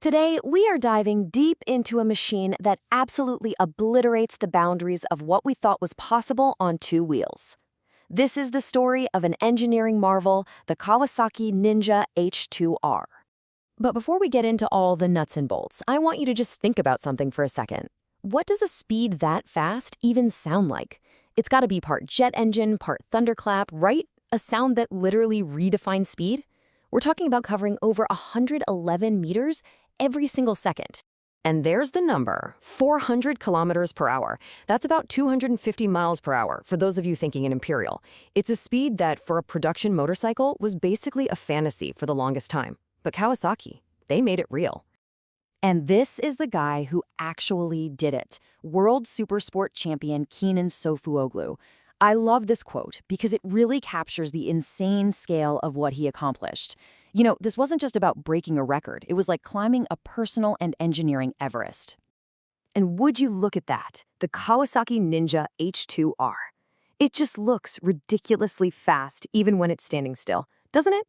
Today, we are diving deep into a machine that absolutely obliterates the boundaries of what we thought was possible on two wheels. This is the story of an engineering marvel, the Kawasaki Ninja H2R. But before we get into all the nuts and bolts, I want you to just think about something for a second. What does a speed that fast even sound like? It's got to be part jet engine, part thunderclap, right? A sound that literally redefines speed? We're talking about covering over 111 meters every single second. And there's the number, 400 kilometers per hour. That's about 250 miles per hour, for those of you thinking in imperial. It's a speed that, for a production motorcycle, was basically a fantasy for the longest time. But Kawasaki, they made it real. And this is the guy who actually did it, World Supersport champion Kenan Sofuoglu. I love this quote because it really captures the insane scale of what he accomplished. You know, this wasn't just about breaking a record. It was like climbing a personal and engineering Everest. And would you look at that, the Kawasaki Ninja H2R. It just looks ridiculously fast even when it's standing still, doesn't it?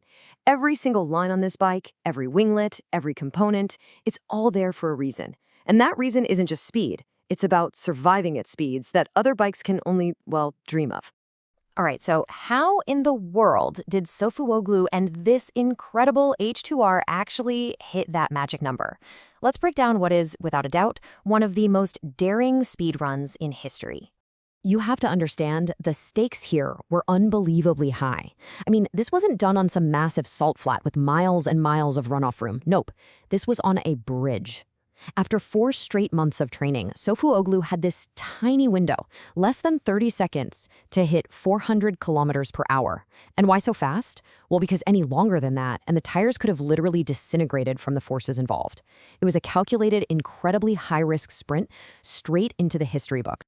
Every single line on this bike, every winglet, every component, it's all there for a reason. And that reason isn't just speed. It's about surviving at speeds that other bikes can only, well, dream of. All right, so how in the world did Sofuoglu and this incredible H2R actually hit that magic number? Let's break down what is, without a doubt, one of the most daring speed runs in history. You have to understand, the stakes here were unbelievably high. I mean, this wasn't done on some massive salt flat with miles and miles of runoff room. Nope, this was on a bridge. After 4 straight months of training, Sofuoglu had this tiny window, less than 30 seconds, to hit 400 kilometers per hour. And why so fast? Well, because any longer than that, and the tires could have literally disintegrated from the forces involved. It was a calculated, incredibly high-risk sprint straight into the history book.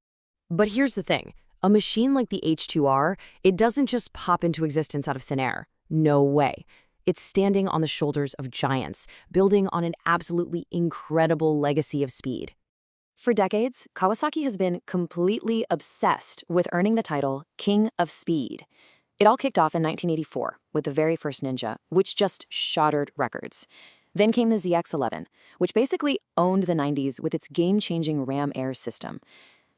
But here's the thing. A machine like the H2R, it doesn't just pop into existence out of thin air. No way. It's standing on the shoulders of giants, building on an absolutely incredible legacy of speed. For decades, Kawasaki has been completely obsessed with earning the title King of Speed. It all kicked off in 1984 with the very first Ninja, which just shattered records. Then came the ZX-11, which basically owned the 90s with its game-changing ram air system.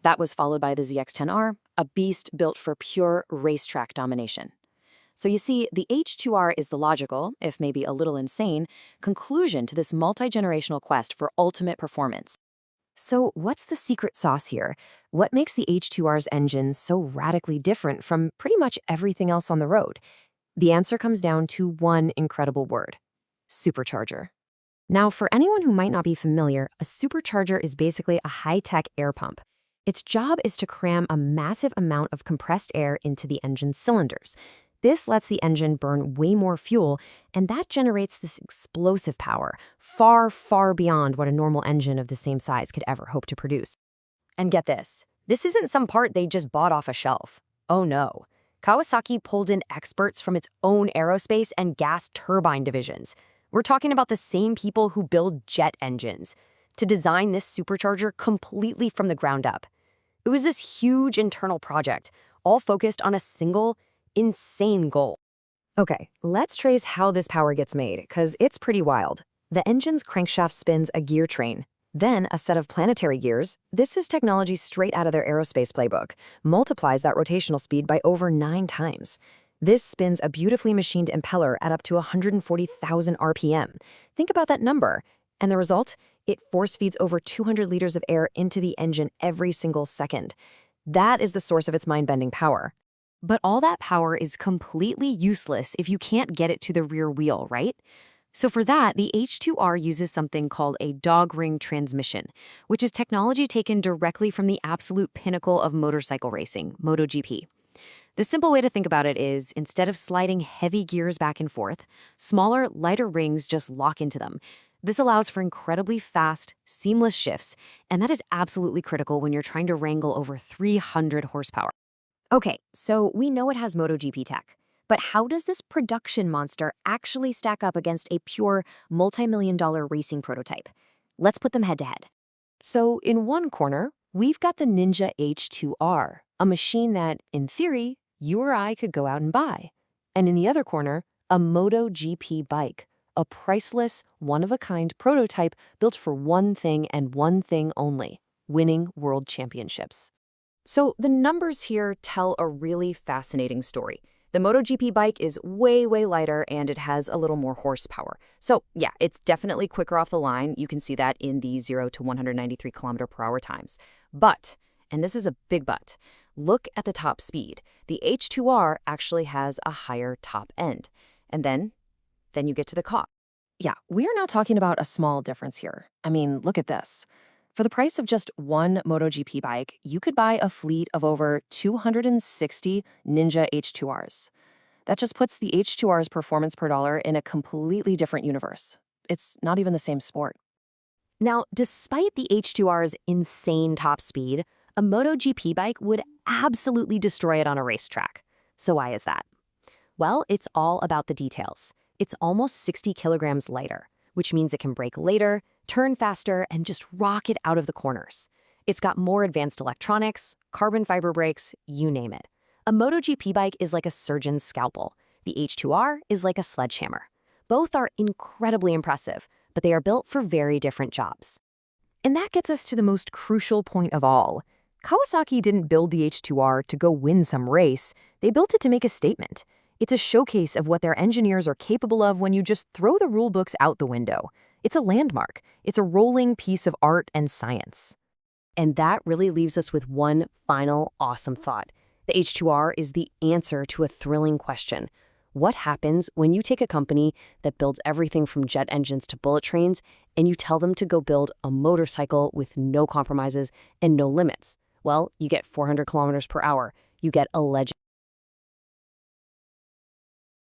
That was followed by the ZX-10R, a beast built for pure racetrack domination. So you see, the H2R is the logical, if maybe a little insane, conclusion to this multi-generational quest for ultimate performance. So what's the secret sauce here? What makes the H2R's engine so radically different from pretty much everything else on the road? The answer comes down to one incredible word: supercharger. Now, for anyone who might not be familiar, a supercharger is basically a high-tech air pump. Its job is to cram a massive amount of compressed air into the engine's cylinders. This lets the engine burn way more fuel, and that generates this explosive power, far, far beyond what a normal engine of the same size could ever hope to produce. And get this isn't some part they just bought off a shelf. Oh no. Kawasaki pulled in experts from its own aerospace and gas turbine divisions. We're talking about the same people who build jet engines, to design this supercharger completely from the ground up. It was this huge internal project, all focused on a single, insane goal. Okay, let's trace how this power gets made, because it's pretty wild. The engine's crankshaft spins a gear train, then a set of planetary gears. This is technology straight out of their aerospace playbook, multiplies that rotational speed by over 9 times. This spins a beautifully machined impeller at up to 140,000 RPM. Think about that number. And the result? It force feeds over 200 liters of air into the engine every single second. That is the source of its mind-bending power. But all that power is completely useless if you can't get it to the rear wheel, right? So for that, the H2R uses something called a dog ring transmission, which is technology taken directly from the absolute pinnacle of motorcycle racing, MotoGP. The simple way to think about it is, instead of sliding heavy gears back and forth, smaller, lighter rings just lock into them. This allows for incredibly fast, seamless shifts, and that is absolutely critical when you're trying to wrangle over 300 horsepower. Okay, so we know it has MotoGP tech, but how does this production monster actually stack up against a pure multi-million-dollar racing prototype? Let's put them head-to-head. So in one corner, we've got the Ninja H2R, a machine that, in theory, you or I could go out and buy. And in the other corner, a MotoGP bike, a priceless, one-of-a-kind prototype built for one thing and one thing only: winning world championships. So the numbers here tell a really fascinating story. The MotoGP bike is way, way lighter and it has a little more horsepower. So yeah, it's definitely quicker off the line. You can see that in the 0 to 193 km/h times. But, and this is a big but, look at the top speed. The H2R actually has a higher top end. And then you get to the cost. Yeah, we're not talking about a small difference here. I mean, look at this. For the price of just one MotoGP bike, you could buy a fleet of over 260 Ninja H2Rs. That just puts the H2R's performance per dollar in a completely different universe. It's not even the same sport. Now, despite the H2R's insane top speed, a MotoGP bike would absolutely destroy it on a racetrack. So why is that? Well, it's all about the details. It's almost 60 kilograms lighter, which means it can brake later, turn faster, and just rock it out of the corners. It's got more advanced electronics, carbon fiber brakes, you name it. A MotoGP bike is like a surgeon's scalpel. The H2R is like a sledgehammer. Both are incredibly impressive, but they are built for very different jobs. And that gets us to the most crucial point of all. Kawasaki didn't build the H2R to go win some race. They built it to make a statement. It's a showcase of what their engineers are capable of when you just throw the rule books out the window. It's a landmark. It's a rolling piece of art and science. And that really leaves us with one final awesome thought. The H2R is the answer to a thrilling question. What happens when you take a company that builds everything from jet engines to bullet trains and you tell them to go build a motorcycle with no compromises and no limits? Well, you get 400 kilometers per hour. You get a legend.